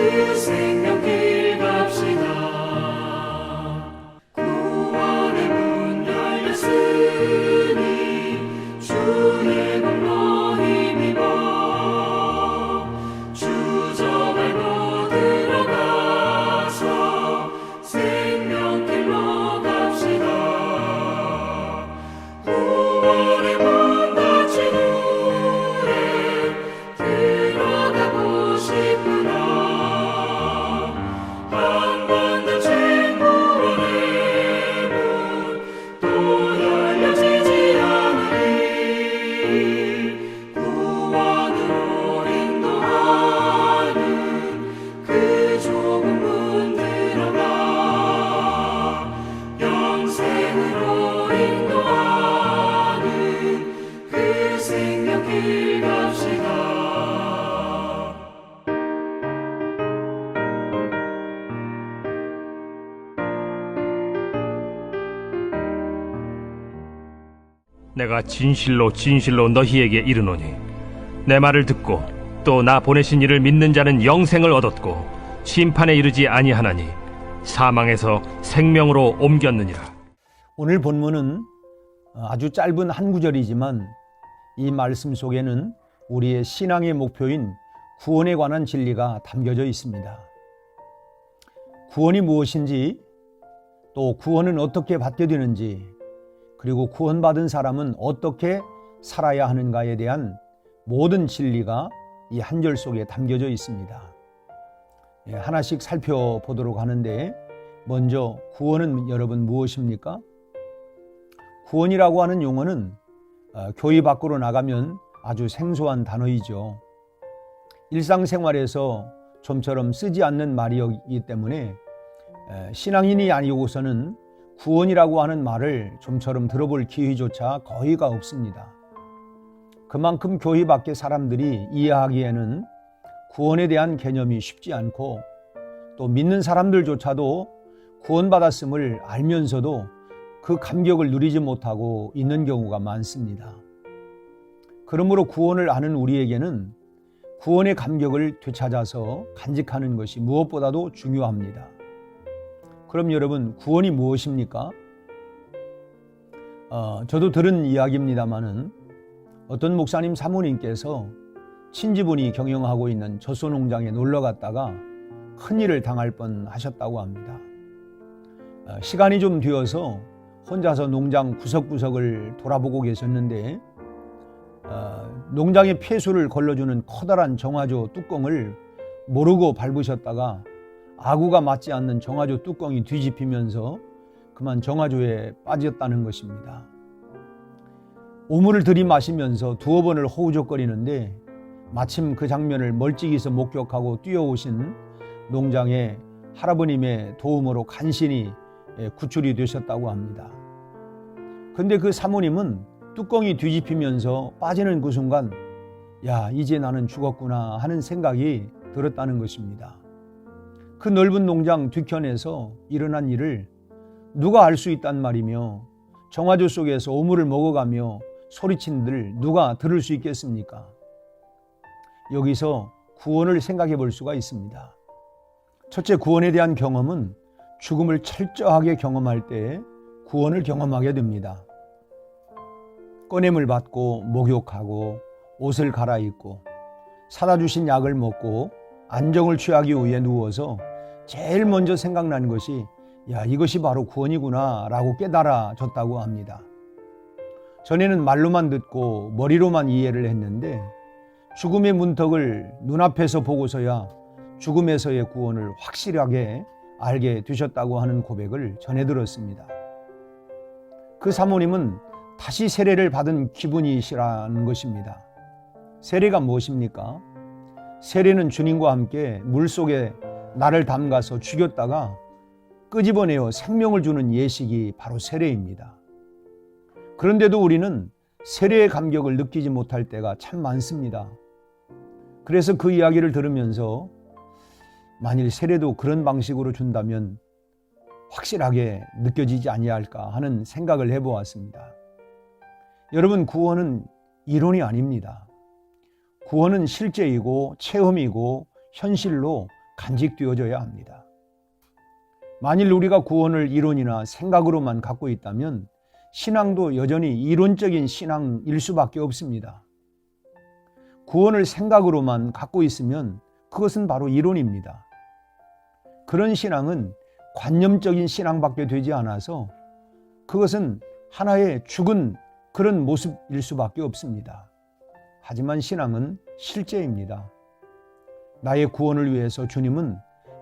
그 생명길 갑시다. 구원의 문 열렸으니 주의 공로 힘입어 주저 밟고 들어가서 생명길로 갑시다. 구원의 문 닫힌 후에 들어가고 싶구나. 한 번 닫힌 구원의 문 또 열려지지 않으니 구원으로 인도하는 그 좁은 문 들어가 영생으로 인도하는 그 생명길 갑시다. 내가 진실로 진실로 너희에게 이르노니 내 말을 듣고 또 나 보내신 이를 믿는 자는 영생을 얻었고 심판에 이르지 아니하나니 사망에서 생명으로 옮겼느니라. 오늘 본문은 아주 짧은 한 구절이지만 이 말씀 속에는 우리의 신앙의 목표인 구원에 관한 진리가 담겨져 있습니다. 구원이 무엇인지, 또 구원은 어떻게 받게 되는지, 그리고 구원받은 사람은 어떻게 살아야 하는가에 대한 모든 진리가 이 한 절 속에 담겨져 있습니다. 하나씩 살펴보도록 하는데, 먼저 구원은 여러분 무엇입니까? 구원이라고 하는 용어는 교회 밖으로 나가면 아주 생소한 단어이죠. 일상생활에서 좀처럼 쓰지 않는 말이기 때문에 신앙인이 아니고서는 구원이라고 하는 말을 좀처럼 들어볼 기회조차 거의가 없습니다. 그만큼 교회 밖의 사람들이 이해하기에는 구원에 대한 개념이 쉽지 않고, 또 믿는 사람들조차도 구원받았음을 알면서도 그 감격을 누리지 못하고 있는 경우가 많습니다. 그러므로 구원을 아는 우리에게는 구원의 감격을 되찾아서 간직하는 것이 무엇보다도 중요합니다. 그럼 여러분, 구원이 무엇입니까? 저도 들은 이야기입니다마는 어떤 목사님 사모님께서 친지분이 경영하고 있는 젖소 농장에 놀러 갔다가 큰일을 당할 뻔하셨다고 합니다. 시간이 좀 되어서 혼자서 농장 구석구석을 돌아보고 계셨는데 농장의 폐수를 걸러주는 커다란 정화조 뚜껑을 모르고 밟으셨다가 아구가 맞지 않는 정화조 뚜껑이 뒤집히면서 그만 정화조에 빠졌다는 것입니다. 오물을 들이마시면서 두어 번을 호우적거리는데 마침 그 장면을 멀찍이서 목격하고 뛰어오신 농장의 할아버님의 도움으로 간신히 구출이 되셨다고 합니다. 근데 그 사모님은 뚜껑이 뒤집히면서 빠지는 그 순간, 야, 이제 나는 죽었구나 하는 생각이 들었다는 것입니다. 그 넓은 농장 뒤편에서 일어난 일을 누가 알 수 있단 말이며, 정화조 속에서 오물을 먹어가며 소리친들 누가 들을 수 있겠습니까? 여기서 구원을 생각해 볼 수가 있습니다. 첫째, 구원에 대한 경험은 죽음을 철저하게 경험할 때 구원을 경험하게 됩니다. 꺼냄을 받고 목욕하고 옷을 갈아입고 사다 주신 약을 먹고 안정을 취하기 위해 누워서 제일 먼저 생각나는 것이, 야, 이것이 바로 구원이구나 라고 깨달아졌다고 합니다. 전에는 말로만 듣고 머리로만 이해를 했는데 죽음의 문턱을 눈앞에서 보고서야 죽음에서의 구원을 확실하게 알게 되셨다고 하는 고백을 전해 들었습니다. 그 사모님은 다시 세례를 받은 기분이시라는 것입니다. 세례가 무엇입니까? 세례는 주님과 함께 물속에 나를 담가서 죽였다가 끄집어내어 생명을 주는 예식이 바로 세례입니다. 그런데도 우리는 세례의 감격을 느끼지 못할 때가 참 많습니다. 그래서 그 이야기를 들으면서 만일 세례도 그런 방식으로 준다면 확실하게 느껴지지 아니할까 하는 생각을 해보았습니다. 여러분, 구원은 이론이 아닙니다. 구원은 실제이고 체험이고 현실로 간직되어져야 합니다. 만일 우리가 구원을 이론이나 생각으로만 갖고 있다면 신앙도 여전히 이론적인 신앙일 수밖에 없습니다. 구원을 생각으로만 갖고 있으면 그것은 바로 이론입니다. 그런 신앙은 관념적인 신앙밖에 되지 않아서 그것은 하나의 죽은 그런 모습일 수밖에 없습니다. 하지만 신앙은 실제입니다. 나의 구원을 위해서 주님은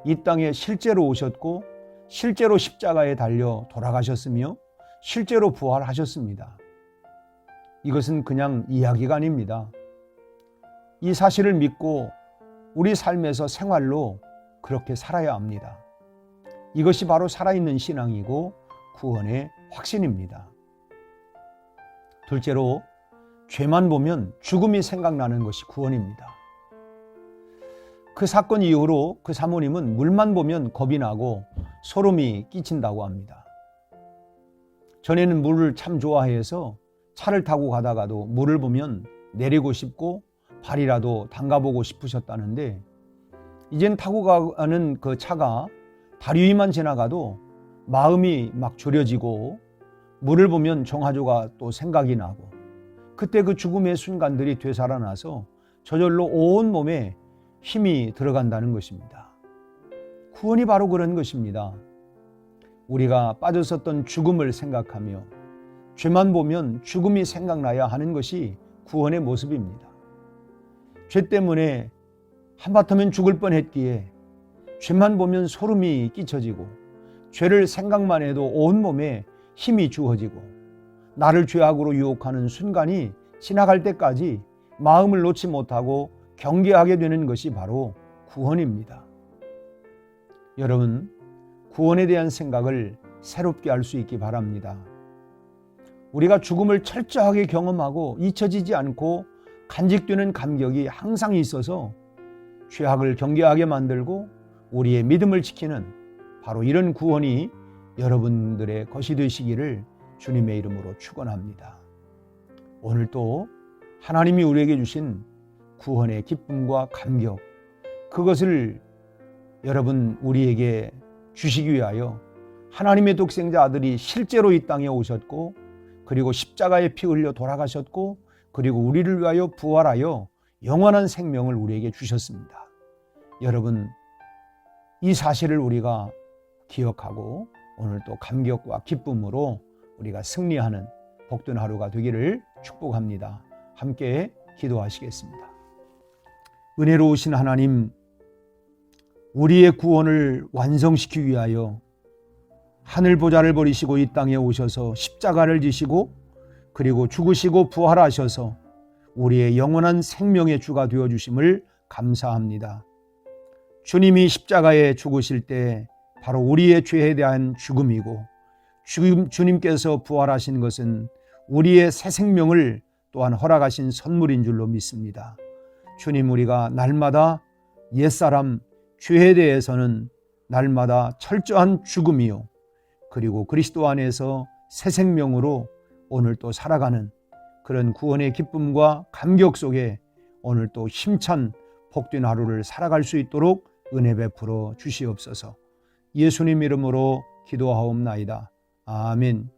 이 땅에 실제로 오셨고 실제로 십자가에 달려 돌아가셨으며 실제로 부활하셨습니다. 이것은 그냥 이야기가 아닙니다. 이 사실을 믿고 우리 삶에서 생활로 그렇게 살아야 합니다. 이것이 바로 살아있는 신앙이고 구원의 확신입니다. 둘째로, 죄만 보면 죽음이 생각나는 것이 구원입니다. 그 사건 이후로 그 사모님은 물만 보면 겁이 나고 소름이 끼친다고 합니다. 전에는 물을 참 좋아해서 차를 타고 가다가도 물을 보면 내리고 싶고 발이라도 담가보고 싶으셨다는데, 이젠 타고 가는 그 차가 다리 위만 지나가도 마음이 막 졸여지고 물을 보면 정화조가 또 생각이 나고, 그때 그 죽음의 순간들이 되살아나서 저절로 온 몸에 힘이 들어간다는 것입니다. 구원이 바로 그런 것입니다. 우리가 빠졌었던 죽음을 생각하며 죄만 보면 죽음이 생각나야 하는 것이 구원의 모습입니다. 죄 때문에 한바탕면 죽을 뻔했기에 죄만 보면 소름이 끼쳐지고 죄를 생각만 해도 온몸에 힘이 주어지고 나를 죄악으로 유혹하는 순간이 지나갈 때까지 마음을 놓지 못하고 경계하게 되는 것이 바로 구원입니다. 여러분, 구원에 대한 생각을 새롭게 할 수 있기 바랍니다. 우리가 죽음을 철저하게 경험하고 잊혀지지 않고 간직되는 감격이 항상 있어서 죄악을 경계하게 만들고 우리의 믿음을 지키는 바로 이런 구원이 여러분들의 것이 되시기를 주님의 이름으로 축원합니다. 오늘 또 하나님이 우리에게 주신 구원의 기쁨과 감격, 그것을 여러분 우리에게 주시기 위하여 하나님의 독생자 아들이 실제로 이 땅에 오셨고, 그리고 십자가에 피 흘려 돌아가셨고, 그리고 우리를 위하여 부활하여 영원한 생명을 우리에게 주셨습니다. 여러분, 이 사실을 우리가 기억하고 오늘 또 감격과 기쁨으로 우리가 승리하는 복된 하루가 되기를 축복합니다. 함께 기도하시겠습니다. 은혜로우신 하나님, 우리의 구원을 완성시키기 위하여 하늘 보좌를 버리시고 이 땅에 오셔서 십자가를 지시고 그리고 죽으시고 부활하셔서 우리의 영원한 생명의 주가 되어주심을 감사합니다. 주님이 십자가에 죽으실 때 바로 우리의 죄에 대한 죽음이고, 주님께서 부활하신 것은 우리의 새 생명을 또한 허락하신 선물인 줄로 믿습니다. 주님, 우리가 날마다 옛사람 죄에 대해서는 날마다 철저한 죽음이요, 그리고 그리스도 안에서 새 생명으로 오늘 또 살아가는 그런 구원의 기쁨과 감격 속에 오늘 또 힘찬 복된 하루를 살아갈 수 있도록 은혜 베풀어 주시옵소서. 예수님 이름으로 기도하옵나이다. 아멘.